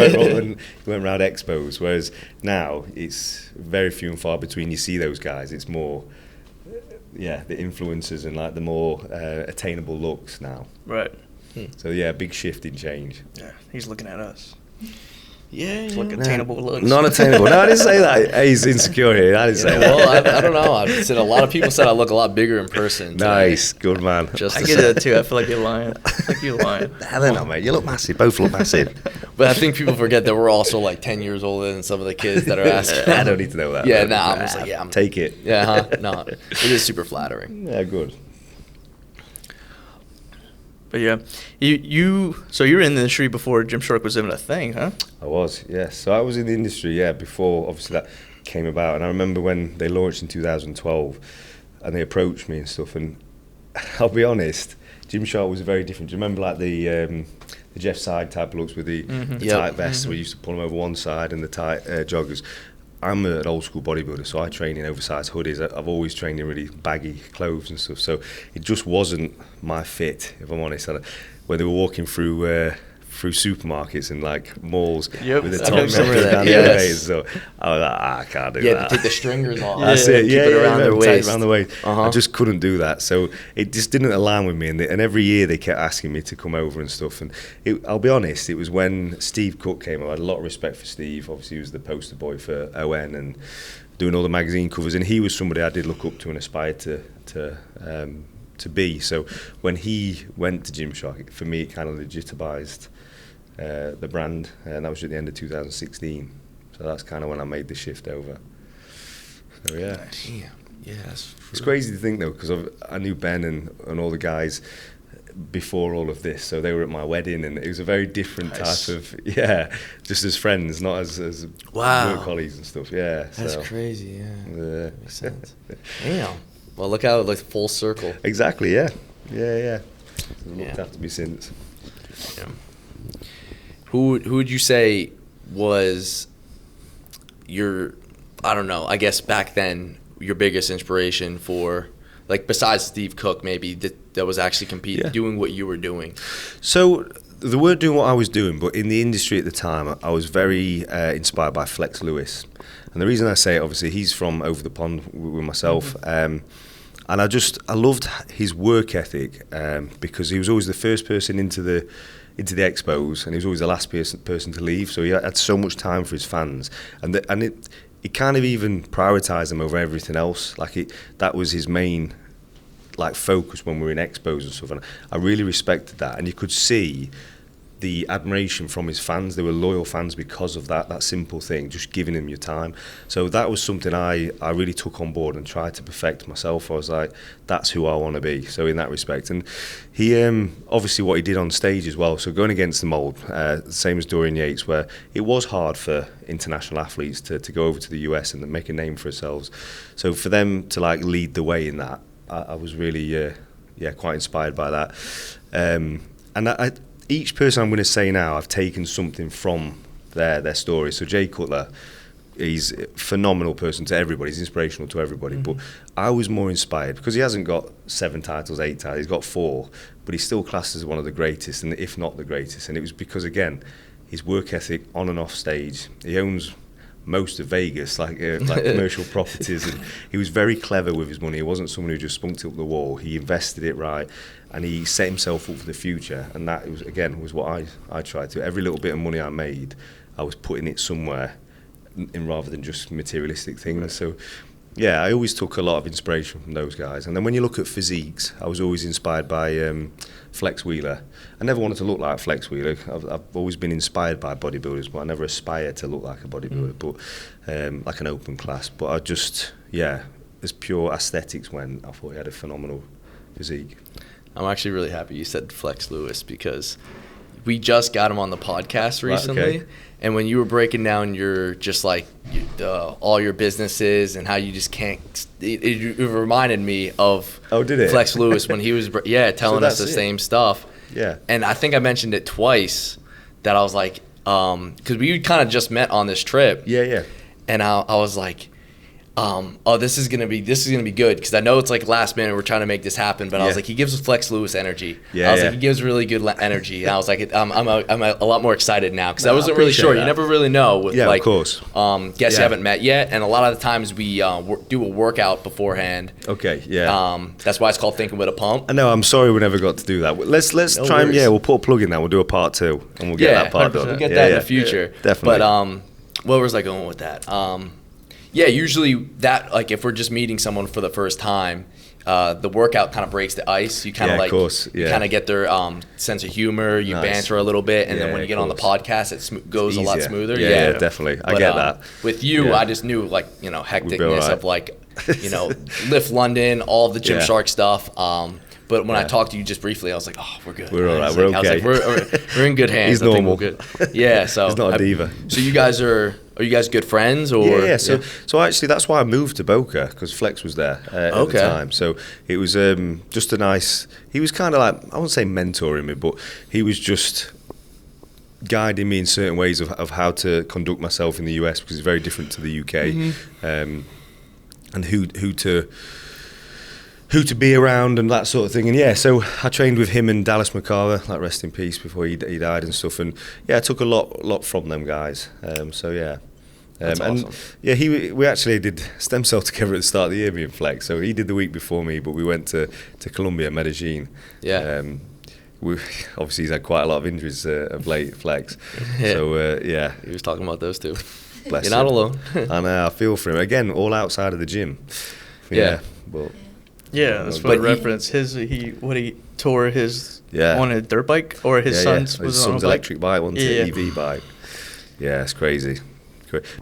went around expos, whereas now it's very few and far between you see those guys. It's more the influencers and like the more attainable looks now. Right. So yeah, big shift in change. Yeah, he's looking at us. Yeah, It's like attainable looks. Not attainable. No, I didn't say that. He's insecure here. I didn't say that. Well, I don't know. I've said a lot of people said I look a lot bigger in person. today. Nice, good man. Just I to get say. that too. I feel like you're lying. I feel like you're lying. I don't know, mate. You look massive. Both look massive. But I think people forget that we're also like 10 years older than some of the kids that are asking. I don't need to know that. Yeah, nah, I'm just like, I'm Take it. Yeah, huh? No, it is super flattering. Yeah, good. But yeah, so you were in the industry before Gymshark was even a thing, huh? I was, yes. So I was in the industry, before obviously that came about. And I remember when they launched in 2012 and they approached me and stuff. And I'll be honest, Gymshark was very different. Do you remember like the Jeff Side type looks with the tight vests? We used to pull them over one side and the tight joggers. I'm an old school bodybuilder, so I train in oversized hoodies. I've always trained in really baggy clothes and stuff, so it just wasn't my fit, if I'm honest. When they were walking through supermarkets and like malls with the I tops remember that, down yes. the way, so I was like, I can't do Yeah, that. to take the stringers off. That's it. Keep Yeah, it around their tight waist. around the waist. Uh-huh. I just couldn't do that. So it just didn't align with me. And every year they kept asking me to come over and stuff. And I'll be honest, it was when Steve Cook came. I had a lot of respect for Steve. Obviously, he was the poster boy for ON and doing all the magazine covers. And he was somebody I did look up to and aspire to be. So when he went to Gymshark, for me, it kind of legitimised the brand, and that was at the end of 2016. So that's kind of when I made the shift over. So yeah, Damn. Yeah, that's it's crazy to think though, because I knew Ben and all the guys before all of this, so they were at my wedding, and it was a very different Nice. type of just as friends, not as Wow. work colleagues and stuff. Yeah, That's so, crazy. Yeah, Yeah. makes sense. Damn. Well, look how like full circle. Exactly. Yeah. Looked Yeah. after me since. Yeah. Who would you say was your, I don't know, I guess back then your biggest inspiration for, like, besides Steve Cook maybe, that was actually competing, Yeah. doing what you were doing? So they weren't doing what I was doing, but in the industry at the time, I was very inspired by Flex Lewis. And the reason I say it, obviously, he's from over the pond with myself. And I loved his work ethic because he was always the first person into the expos, and he was always the last person to leave. So he had so much time for his fans, and it kind of even prioritised them over everything else. Like that was his main like focus when we were in expos and stuff. And I really respected that, and you could see the admiration from his fans. They were loyal fans because of that simple thing, just giving him your time. So that was something I really took on board and tried to perfect myself. I was like, that's who I want to be. So in that respect, and he obviously what he did on stage as well. So going against the mold, same as Dorian Yates, where it was hard for international athletes to go over to the US and make a name for themselves. So for them to like lead the way in that, I was really quite inspired by that. And each person I'm going to say now, I've taken something from their story. So Jay Cutler, he's a phenomenal person to everybody. He's inspirational to everybody. But I was more inspired because he hasn't got 7 titles, 8 titles. He's got 4, but he's still classed as one of the greatest, and if not the greatest. And it was because, again, his work ethic on and off stage. He owns most of Vegas, like commercial properties, and he was very clever with his money. He wasn't someone who just spunked it up the wall. He invested it right, and he set himself up for the future. And that was what I tried to. Every little bit of money I made, I was putting it somewhere, rather than just materialistic things. Right. So yeah, I always took a lot of inspiration from those guys. And then when you look at physiques, I was always inspired by Flex Wheeler. I never wanted to look like Flex Wheeler. I've always been inspired by bodybuilders, but I never aspired to look like a bodybuilder, but like an open class. But I just, as pure aesthetics went, I thought he had a phenomenal physique. I'm actually really happy you said Flex Lewis, because we just got him on the podcast recently. Right, okay. And when you were breaking down your just like all your businesses and how you just can't, it reminded me of Flex Lewis when he was telling us the same stuff. Yeah. And I think I mentioned it twice, that I was like, because we kind of just met on this trip. Yeah. And I was like, this is gonna be good, because I know it's like last minute, we're trying to make this happen, but I was like, he gives Flex Lewis energy. I was like, he gives really good energy, and I was like, I'm a lot more excited now, because I wasn't really sure. You never really know with like, of course. Guests you haven't met yet, and a lot of the times we do a workout beforehand. Okay, yeah. That's why it's called Thinking with a Pump. I know. I'm sorry we never got to do that. Let's No try and worries. we'll put a plug in that. We'll do a part 2, and we'll get that part 100%. done. We'll get that in the future. Definitely. But where was I going with that? Usually that, like, if we're just meeting someone for the first time, the workout kind of breaks the ice. You kind of you kind of get their sense of humor. You banter a little bit, and then when you get on the podcast, it goes a lot smoother. Yeah, definitely. I get that. With you, I just knew, like, hecticness of, like, Lift London, all the Gymshark stuff. But when I talked to you just briefly, I was like, oh, we're good. We're all right. We're okay. I was like, we're in good hands. He's I think normal. we're good. Yeah, so he's not a diva. So you guys are you guys good friends, or? Yeah. So actually, that's why I moved to Boca, because Flex was there at the time. So it was just a nice. He was kind of like, I wouldn't say mentoring me, but he was just guiding me in certain ways of how to conduct myself in the US, because it's very different to the UK, and who to be around and that sort of thing. And so I trained with him and Dallas McCarver, like, rest in peace, before he died and stuff. And I took a lot from them guys. That's and awesome. We actually did stem cell together at the start of the year, me and Flex. So he did the week before me, but we went to Colombia, Medellin. Yeah. Obviously he's had quite a lot of injuries of late, Flex. So he was talking about those too. Bless You're not alone. I know, I feel for him. Again, all outside of the gym. But that's for reference. He tore his on a dirt bike, or his son's was his on a son's bike? electric bike, wasn't it? EV bike. Yeah, it's crazy.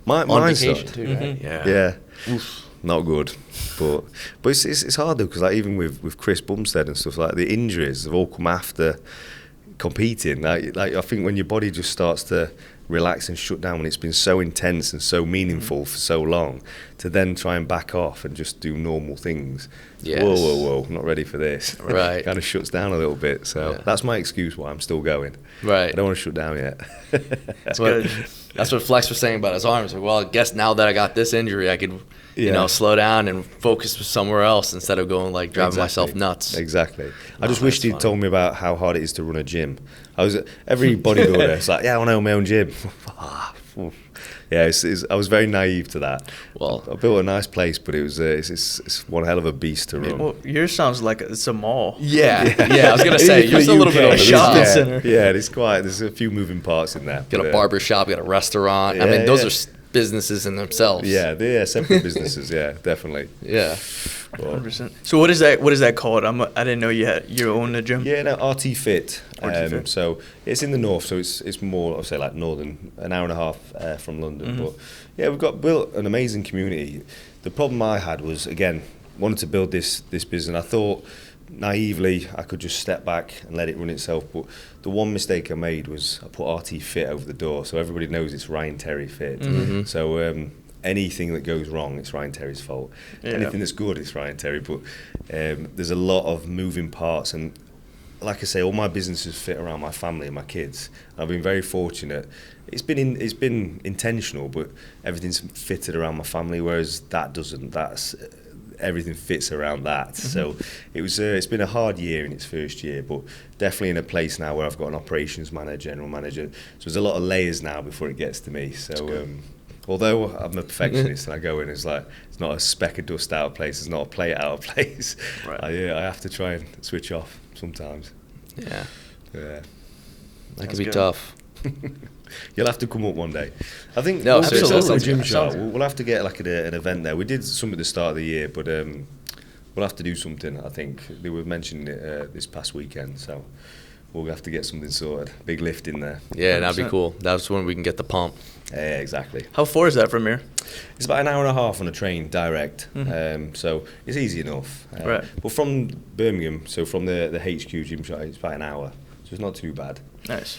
On Mine's vacation not. too, right? Yeah. not good. But it's hard though, because like even with Chris Bumstead and stuff, like the injuries have all come after competing. Like I think when your body just starts to relax and shut down when it's been so intense and so meaningful for so long, to then try and back off and just do normal things. Yes. Whoa, not ready for this. Right. Kind of shuts down a little bit. So that's my excuse why I'm still going. Right. I don't want to shut down yet. That's good. That's what Flex was saying about his arms. Like, well, I guess now that I got this injury, I could, slow down and focus somewhere else instead of going like driving myself nuts. Exactly. I just wished he'd told me about how hard it is to run a gym. Every bodybuilder, it's like, I want to own my own gym. I was very naive to that. Well, I built a nice place, but it's one hell of a beast to run. Well, yours sounds like it's a mall. Yeah. I was gonna say yours a little bit over a shopping center. Yeah, there's a few moving parts in there. Got a barber shop, got a restaurant. I mean, those are businesses in themselves. Yeah, they're separate businesses. Yeah, definitely. Yeah. 100%. So what is that called? I didn't know you own a gym. Yeah, no, RT Fit. Fit. So it's in the north, so it's more, I'll say, like northern, an hour and a half from London. But yeah, we've built an amazing community. The problem I had was, again, wanted to build this business. I thought naively I could just step back and let it run itself, but the one mistake I made was I put RT Fit over the door, so everybody knows it's Ryan Terry Fit. So anything that goes wrong, it's Ryan Terry's fault. Anything that's good, it's Ryan Terry. But there's a lot of moving parts, and like I say, all my businesses fit around my family and my kids. I've been very fortunate. It's been intentional, but everything's fitted around my family, whereas that doesn't. Everything fits around that. So it's been a hard year in its first year, but definitely in a place now where I've got an operations manager, general manager. So there's a lot of layers now before it gets to me. So although I'm a perfectionist and I go in, it's like it's not a speck of dust out of place, it's not a plate out of place. Right. I have to try and switch off sometimes. Yeah. That could be good. Tough. You'll have to come up one day. I think no, absolutely. Gymshark. We'll have to get like an event there. We did some at the start of the year, but we'll have to do something. I think they were mentioning it this past weekend, so we'll have to get something sorted. Big lift in there. Yeah, that'd be cool. That's when we can get the pump. Yeah, exactly. How far is that from here? It's about an hour and a half on a train direct, so it's easy enough. Right. But from Birmingham, so from the HQ Gymshark, it's about an hour, so it's not too bad. Nice.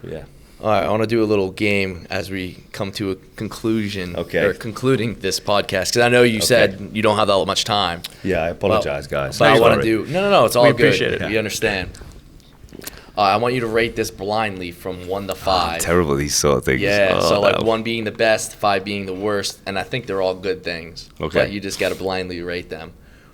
Yeah. All right, I want to do a little game as we come to a conclusion. Okay. Or concluding this podcast, because I know you said you don't have that much time. Yeah, I apologize, guys. But I want to do. No, it's all good. We appreciate it. We understand. I want you to rate this blindly from 1 to 5. Terrible, these sort of things. Yeah, so like 1 being the best, 5 being the worst, and I think they're all good things. Okay. But you just got to blindly rate them.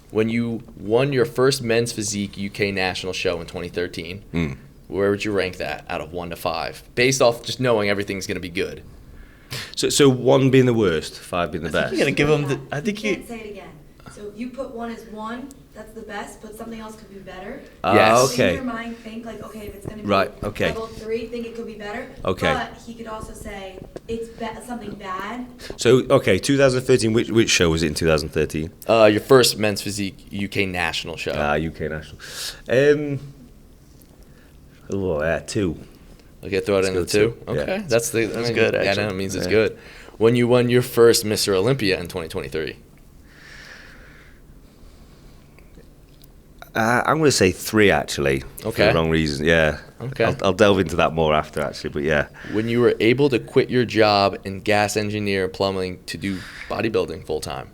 When you won your first men's physique UK national show in 2013, where would you rank that out of 1 to 5, based off just knowing everything's going to be good? So 1 being the worst, 5 being the best. You gotta give them the. I think You can't say it again. So if you put 1 as 1, that's the best, but something else could be better. Yes. So Okay. in your mind, think like, okay, if it's going to be Right, okay. level 3, think it could be better. Okay. But he could also say it's something bad. So, okay, 2013, which show was it in 2013? Your first men's physique UK national show. UK National. 2. Okay, throw it in the go 2. 2. Yeah. Okay, that's good. Actually. Yeah, that means it's good. When you won your first Mr. Olympia in 2023. I'm going to say 3, actually. Okay. For the wrong reason, yeah. Okay. I'll delve into that more after, actually, but yeah. When you were able to quit your job in gas engineer plumbing to do bodybuilding full time.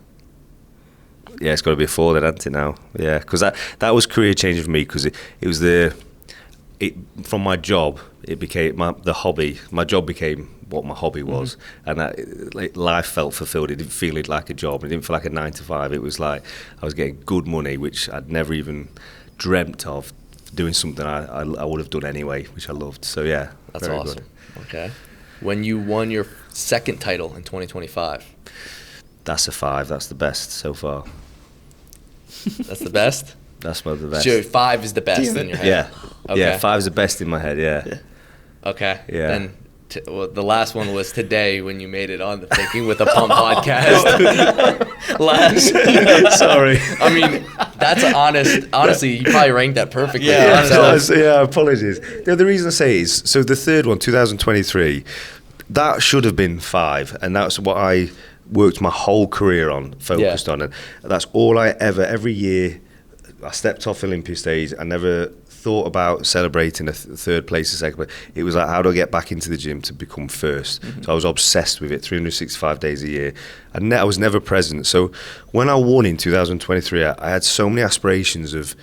Yeah, it's got to be a 4 then, hasn't it now? Yeah, because that was career changing for me, because it was from my job, it became the hobby. My job became what my hobby was, and that life felt fulfilled. It didn't feel like a job. It didn't feel like a 9 to 5. It was like I was getting good money, which I'd never even dreamt of doing something I would have done anyway, which I loved. So yeah, That's very awesome. good. Okay. When you won your second title in 2025. That's a 5. That's the best so far. That's the best? That's the best. So 5 is the best in your head? Yeah. Okay. Yeah, 5 is the best in my head, yeah. Okay. Yeah. Then the last one was today when you made it on the Thinking with a Pump podcast. Sorry. I mean, that's honestly, you probably ranked that perfectly. Yeah, apologies. The reason I say is, so the third one, 2023, that should have been 5, and that's what I worked my whole career on, focused on, and that's all I ever, every year I stepped off Olympia stage, I never thought about celebrating a third place or second place. It was like, how do I get back into the gym to become first? So I was obsessed with it 365 days a year. I was never present. So when I won in 2023, I had so many aspirations of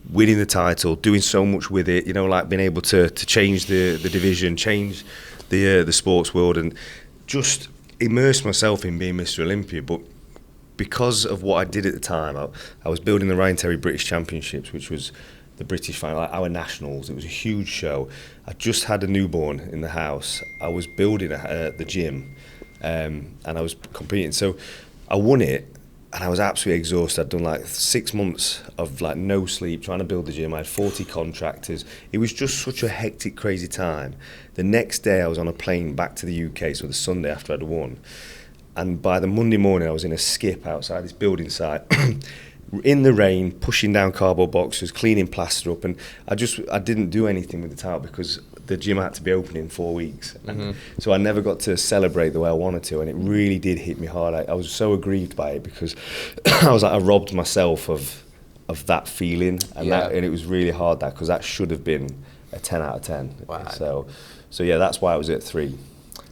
winning the title, doing so much with it, you know, like being able to change the division, change the sports world, and just immerse myself in being Mr. Olympia. But because of what I did at the time, I was building the Ryan Terry British Championships, which was the British final, like our nationals. It was a huge show. I just had a newborn in the house. I was building the gym, and I was competing. So I won it, and I was absolutely exhausted. I'd done like 6 months of like no sleep trying to build the gym. I had 40 contractors. It was just such a hectic, crazy time. The next day I was on a plane back to the UK, so the Sunday after I'd won. And by the Monday morning I was in a skip outside this building site in the rain, pushing down cardboard boxes, cleaning plaster up, and I didn't do anything with the title because the gym had to be open in 4 weeks. So I never got to celebrate the way I wanted to, and it really did hit me hard. I was so aggrieved by it because I was like, I robbed myself of that feeling, and and it was really hard, because that should have been a 10 out of 10. Wow. So yeah, that's why I was at 3.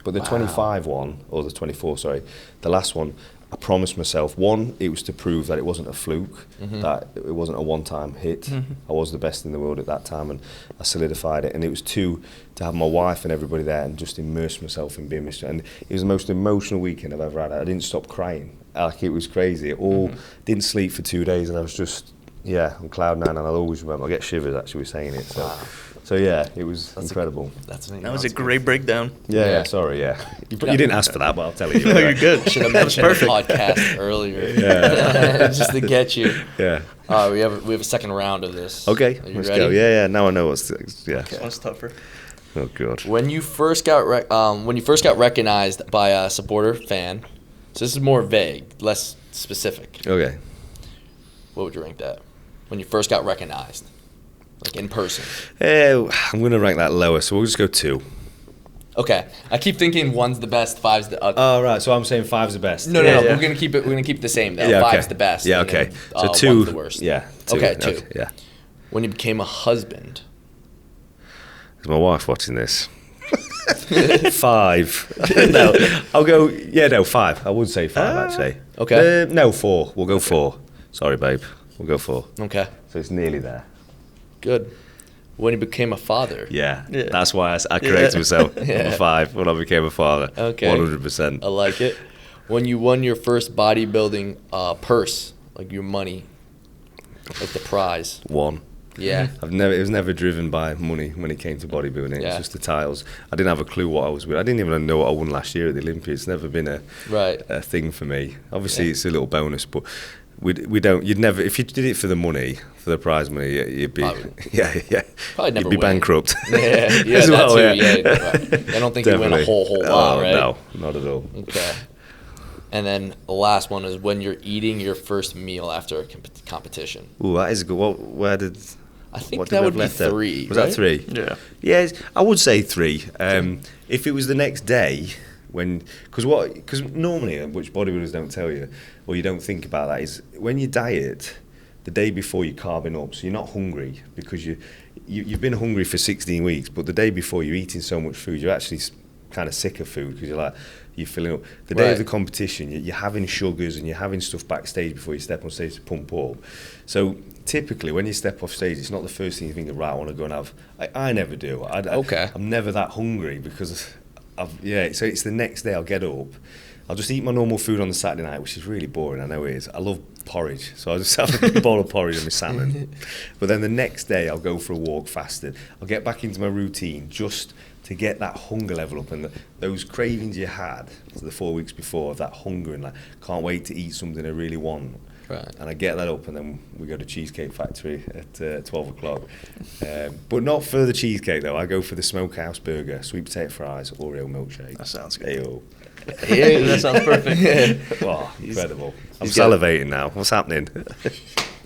But the 25 one, or the 24, sorry, the last one, I promised myself, one, it was to prove that it wasn't a fluke, that it wasn't a one-time hit. I was the best in the world at that time, and I solidified it. And it was 2, to have my wife and everybody there and just immerse myself in being Mr. And it was the most emotional weekend I've ever had. I didn't stop crying. Like, it was crazy. It all didn't sleep for 2 days, and I was just, on cloud 9, and I'll always remember. I get shivers actually with saying it. So yeah, it was incredible. That was a great breakdown. Yeah. Sorry, You didn't ask for that, but I'll tell you. No, you're good. Should have mentioned the podcast earlier. Just to get you. Yeah. We have a second round of this. Okay, let's go. Yeah. Now I know what's. This one's tougher. Oh god. When you first got recognized by a supporter fan, so this is more vague, less specific. Okay. What would you rank that? When you first got recognized, like in person. I'm gonna rank that lower, so we'll just go 2. Okay. I keep thinking 1's the best, 5's the other. Oh right, so I'm saying 5's the best. No. We're gonna keep it the same though. Yeah, 5's the best. Yeah, and okay. then, So 2. 1's the worst. Yeah. 2. Okay, 2. Yeah. When you became a husband. Is my wife watching this? 5. No, I'll go. Yeah, no, 5. I would say 5 actually. Okay. No, 4. We'll go 4. Sorry, babe. We'll go 4. Okay. So it's nearly there. Good. When you became a father. Yeah. That's why I corrected myself. Yeah. I'm a 5 when I became a father. Okay. 100%. I like it. When you won your first bodybuilding purse, like your money, like the prize. 1. Yeah. It was never driven by money when it came to bodybuilding. It was just the titles. I didn't have a clue what I was winning. I didn't even know what I won last year at the Olympia. It's never been a thing for me. Obviously, it's a little bonus, but you'd never, if you did it for the money, for the prize money, you'd be, Probably never you'd be bankrupt. As well, too. Yeah. I don't think you win a whole lot, right? No, not at all. Okay. And then the last one is when you're eating your first meal after a competition. Ooh, that is a good. I think that would be 3. Was that 3? Yeah. Yeah, I would say 3. If it was the next day, because normally, which bodybuilders don't tell you, or you don't think about that, is when you diet, the day before you're carbing up, so you're not hungry because you've been hungry for 16 weeks, but the day before you're eating so much food, you're actually kind of sick of food because you're filling up. The day of the competition, you're having sugars and you're having stuff backstage before you step on stage to pump up. So typically, when you step off stage, it's not the first thing you think of, right, I want to go and have. I never do. I'm never that hungry because so it's the next day I'll get up. I'll just eat my normal food on the Saturday night, which is really boring, I know it is. I love porridge, so I'll just have a bowl of porridge and my salmon. But then the next day I'll go for a walk fasted. I'll get back into my routine just to get that hunger level up, and those cravings you had the 4 weeks before of that hunger and can't wait to eat something I really want. Right. And I get that up, and then we go to Cheesecake Factory at 12 o'clock. But not for the cheesecake, though. I go for the smokehouse burger, sweet potato fries, Oreo milkshake. That sounds good. Ayo. Yeah, that sounds perfect. Oh, incredible. I'm salivating now. What's happening?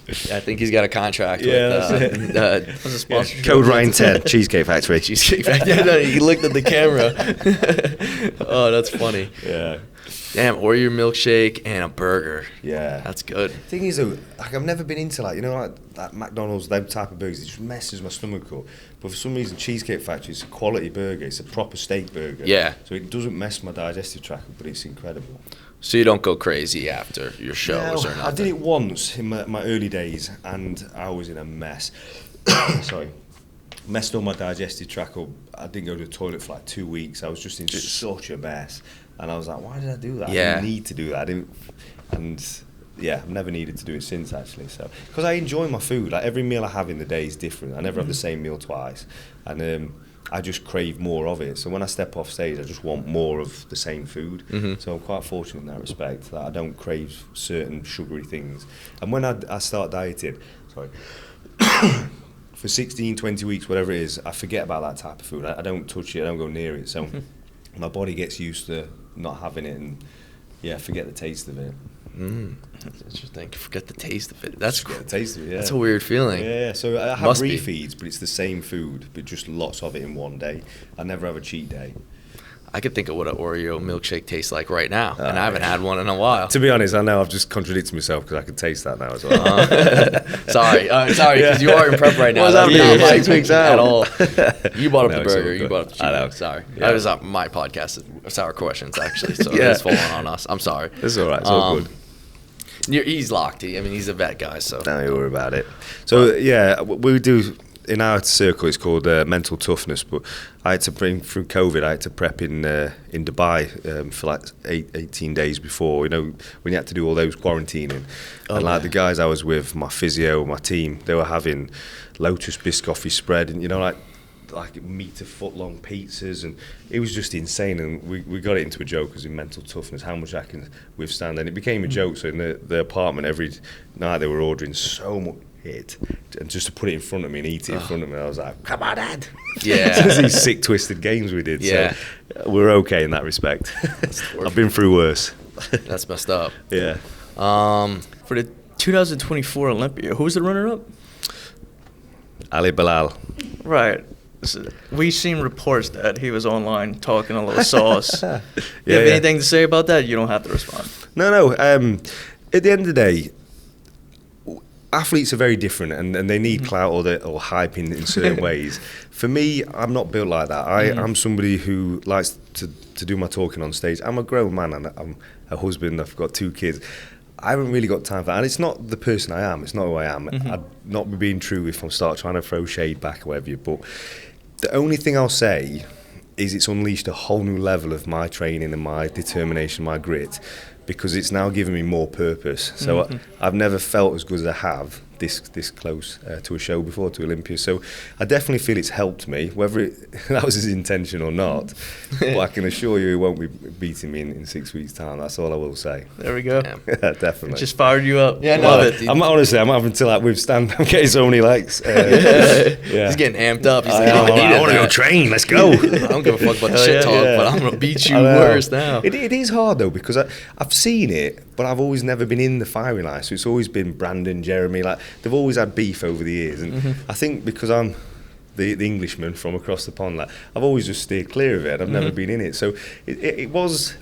I think he's got a contract with That's a sponsorship. Code Ryan 10, Cheesecake Factory. Cheesecake Factory. Yeah, no, he looked at the camera. Oh, that's funny. Yeah. Damn, Oreo milkshake and a burger. Yeah. That's good. Thing is though, like I've never been into like, you know, like that McDonald's, them type of burgers, it just messes my stomach up. But for some reason, Cheesecake Factory, it's a quality burger, it's a proper steak burger. Yeah. So it doesn't mess my digestive tract, but it's incredible. So you don't go crazy after your shows or nothing? I did it once in my early days, and I was in a mess. Sorry. Messed up my digestive tract up. I didn't go to the toilet for like 2 weeks. I was just in such a mess. And I was like, why did I do that? Yeah. I didn't need to do that. I've never needed to do it since, actually. So, because I enjoy my food. Like every meal I have in the day is different. I never have the same meal twice. And I just crave more of it. So when I step off stage, I just want more of the same food. So I'm quite fortunate in that respect, that I don't crave certain sugary things. And when I start dieting, for 16, 20 weeks, whatever it is, I forget about that type of food. I don't touch it, I don't go near it. So my body gets used to not having it and, forget the taste of it. That's interesting. Forget the taste of it. That's Forget the taste of it, yeah. That's a weird feeling. Yeah, so I have Must be. refeeds, but it's the same food, but just lots of it in one day. I never have a cheat day. I could think of what an Oreo milkshake tastes like right now, and I haven't had one in a while. To be honest, I know I've just contradicted myself because I can taste that now as well. Sorry, because you are in prep right now. What's That's happening? not my 6 weeks at out. all. You brought up No, the it's all burger. You good. brought up the I know. cheese. Sorry, Yeah. that was my podcast. Sour questions, actually. So Yeah. it's falling on us. I'm sorry. It's all right. It's all good. He's locked. He's a vet guy. So Don't you worry about it. So we do in our circle. It's called mental toughness. But I had to bring through COVID. I had to prep in Dubai for like 18 days before. You know, when you had to do all those quarantining. And like the guys I was with, my physio, my team, they were having lotus biscotti spread, and like meter-foot long pizzas, and it was just insane. And we got it into a joke as in mental toughness, how much I can withstand, and it became a joke. So in the apartment every night they were ordering so much hit, and just to put it in front of me and eat it in front of me, I was like, come on, Dad. Yeah. Just these sick twisted games we did. Yeah. So we're okay in that respect. I've been through worse. that's messed up. Yeah. For the 2024 Olympia, who's the runner-up? Ali Bilal. Right. So we've seen reports that he was online talking a little sauce. You have Yeah. anything to say about that? You don't have to respond. No. At the end of the day, athletes are very different, and they need clout or hype in certain ways. For me, I'm not built like that. I'm somebody who likes to do my talking on stage. I'm a grown man, and I'm a husband. I've got 2 kids. I haven't really got time for that. And it's not the person I am. It's not who I am. I'd not be being true if I start trying to throw shade back or whatever. But the only thing I'll say is it's unleashed a whole new level of my training and my determination, my grit, because it's now given me more purpose. So I've never felt as good as I have this close to a show before, to Olympia. So I definitely feel it's helped me, whether that was his intention or not. But I can assure you he won't be beating me in 6 weeks' time. That's all I will say. There we go. Yeah, definitely. Just fired you up. Yeah, Love no, it. I'm having to withstand. I'm getting so many likes. He's getting amped up. He's like, I want to go train. Let's go. I don't give a fuck about the shit talk, but I'm gonna beat you I know. worse now. It is hard though, because I've seen it, but I've always never been in the firing line. So it's always been Brandon, Jeremy. Like they've always had beef over the years, and I think because I'm the Englishman from across the pond, like I've always just steered clear of it. I've never been in it, so it was,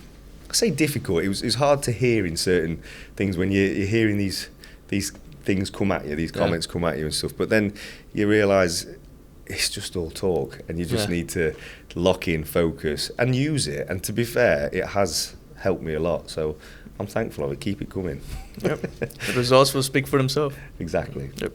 I say, difficult. It was hard to hear in certain things when you're hearing these things come at you, these comments come at you and stuff. But then you realise it's just all talk, and you just need to lock in, focus, and use it. And to be fair, it has helped me a lot. So I'm thankful of it. Keep it coming. Yep. The results will speak for themselves. Exactly. Yep.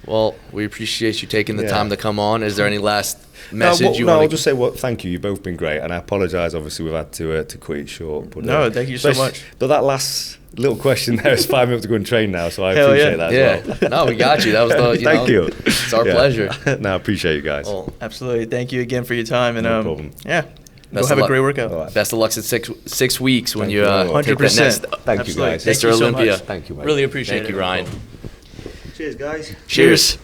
Well, we appreciate you taking the time to come on. Is there any last message you want I'll to just say, thank you. You've both been great, and I apologise. Obviously, we've had to cut it short. But, No, thank you so much. But that last little question there has fired me up to go and train now, so I Hell appreciate yeah. that as well. No, we got you. That was the. Thank you. It's our pleasure. No, I appreciate you guys. Well, Absolutely. Thank you again for your time. And No problem. Yeah. Go Best have of a luck. great workout. All right. best of luck in six weeks when Thank you you very much. take that 100%. next. Thank you, Absolutely. guys. Thank Mr. you so Olympia. much. Thank you, mate. Really appreciate Thank it. you, Ryan. Cheers, guys. Cheers.